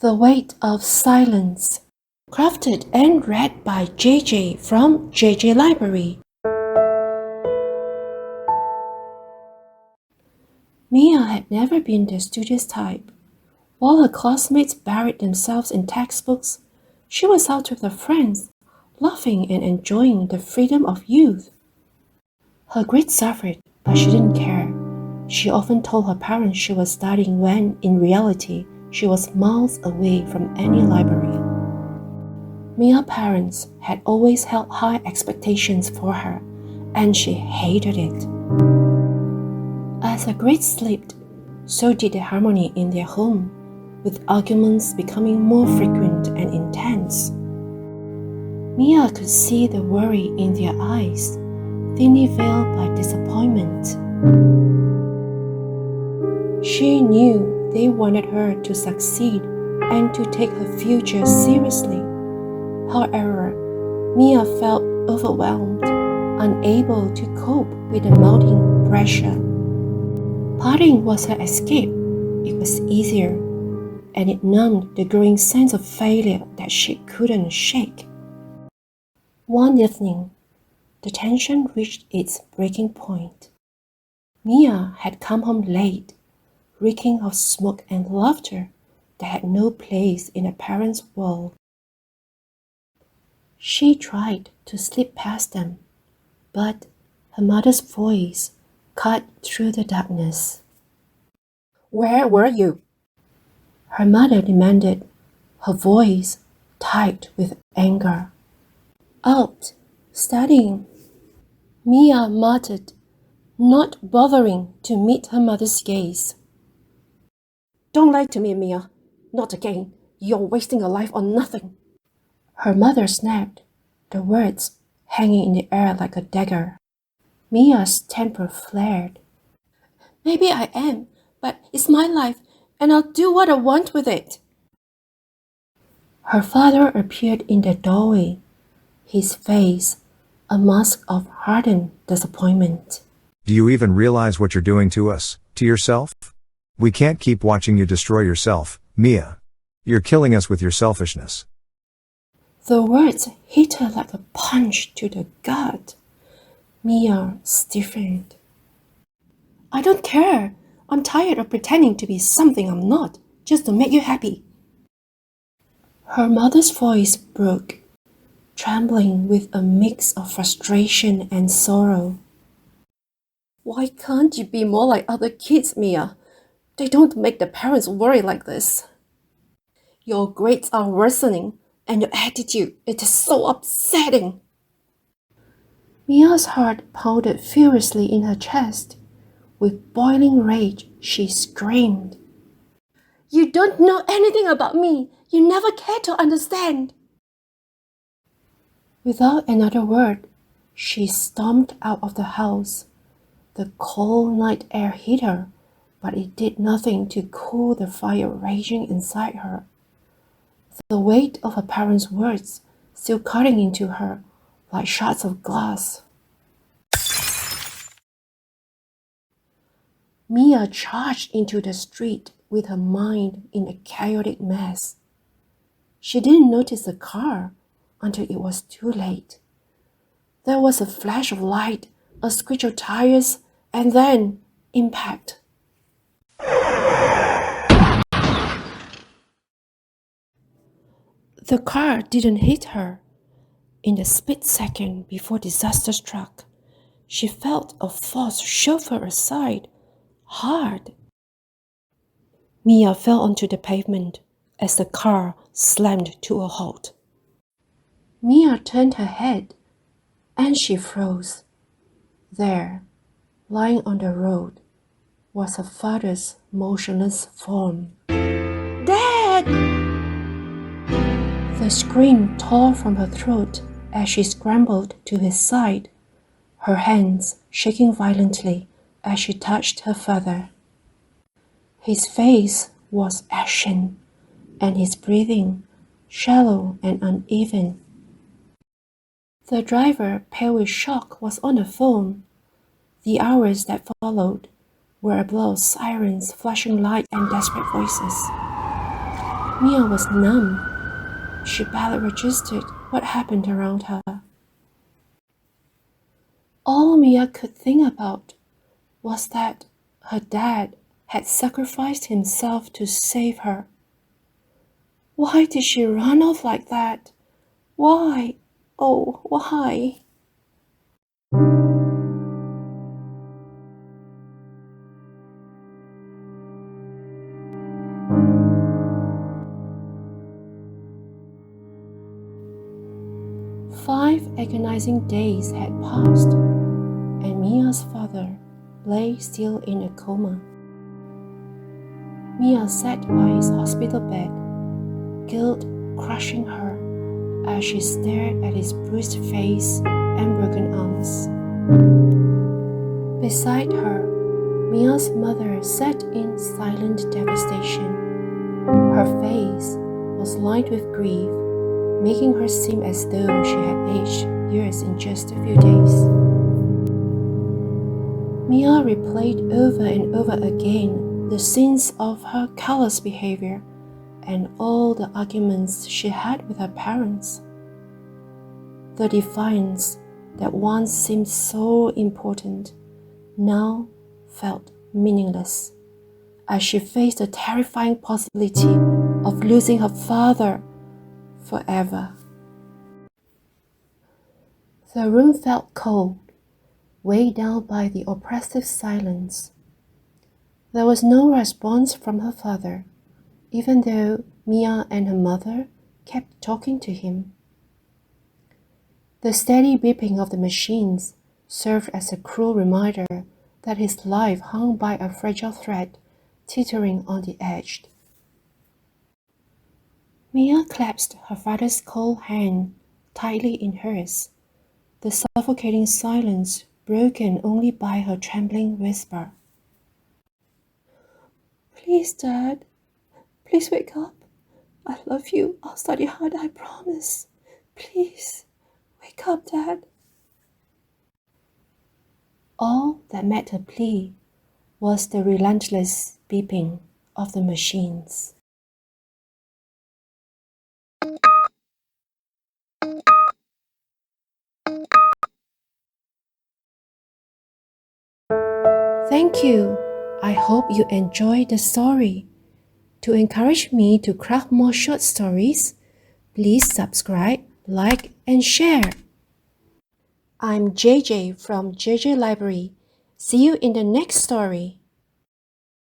The Weight of Silence, crafted and read by JJ from JJ Library. Mia had never been the studious type. While her classmates buried themselves in textbooks, she was out with her friends, laughing and enjoying the freedom of youth. Her grades suffered, but she didn't care. She often told her parents she was studying when, in reality, she was miles away from any library. Mia's parents had always held high expectations for her, and she hated it. As her grades slipped, so did the harmony in their home, with arguments becoming more frequent and intense. Mia could see the worry in their eyes, thinly veiled by disappointment. She knew they wanted her to succeed and to take her future seriously. However, Mia felt overwhelmed, unable to cope with the mounting pressure. Partying was her escape. It was easier, and it numbed the growing sense of failure that she couldn't shake. One evening, the tension reached its breaking point. Mia had come home late, reeking of smoke and laughter that had no place in a parent's world. She tried to slip past them, but her mother's voice cut through the darkness. "Where were you?" Her mother demanded, her voice tight with anger. "Out, studying," Mia muttered, not bothering to meet her mother's gaze. "Don't lie to me, Mia. Not again. You're wasting your life on nothing." Her mother snapped, the words hanging in the air like a dagger. Mia's temper flared. "Maybe I am, but it's my life, and I'll do what I want with it." Her father appeared in the doorway, his face a mask of hardened disappointment. "Do you even realize what you're doing to us, to yourself? We can't keep watching you destroy yourself, Mia. You're killing us with your selfishness." The words hit her like a punch to the gut. Mia stiffened. "I don't care. I'm tired of pretending to be something I'm not, just to make you happy." Her mother's voice broke, trembling with a mix of frustration and sorrow. "Why can't you be more like other kids, Mia? They don't make the parents worry like this. Your grades are worsening, and your attitude, it is so upsetting." Mia's heart pounded furiously in her chest. With boiling rage, she screamed. "You don't know anything about me. You never cared to understand." Without another word, she stormed out of the house. The cold night air hit her, but it did nothing to cool the fire raging inside her. The weight of her parents' words still cutting into her like shards of glass. Mia charged into the street with her mind in a chaotic mess. She didn't notice the car until it was too late. There was a flash of light, a screech of tires, and then impact. The car didn't hit her. In the split second before disaster struck, she felt a force shove her aside, hard. Mia fell onto the pavement as the car slammed to a halt. Mia turned her head, and she froze. There, lying on the road, was her father's motionless form. "Dad!" The scream tore from her throat as she scrambled to his side, her hands shaking violently as she touched her father. His face was ashen, and his breathing shallow and uneven. The driver, pale with shock, was on the phone. The hours that followed were a blur of sirens, flashing lights, and desperate voices. Mia was numb. She barely registered what happened around her. All Mia could think about was that her dad had sacrificed himself to save her. Why did she run off like that? Why? Oh, why? Five agonizing days had passed, and Mia's father lay still in a coma. Mia sat by his hospital bed, guilt crushing her as she stared at his bruised face and broken arms. Beside her, Mia's mother sat in silent devastation. Her face was lined with grief, making her seem as though she had aged years in just a few days. Mia replayed over and over again the scenes of her callous behavior and all the arguments she had with her parents. The defiance that once seemed so important now felt meaningless as she faced the terrifying possibility of losing her father forever. The room felt cold, weighed down by the oppressive silence. There was no response from her father, even though Mia and her mother kept talking to him. The steady beeping of the machines served as a cruel reminder that his life hung by a fragile thread, teetering on the edge. Mia clasped her father's cold hand tightly in hers, the suffocating silence broken only by her trembling whisper. "Please, Dad. Please wake up. I love you. I'll study hard, I promise. Please, wake up, Dad." All that met her plea was the relentless beeping of the machines. Thank you. I hope you enjoyed the story. To encourage me to craft more short stories, please subscribe, like, and share. I'm JJ from JJ Library. See you in the next story.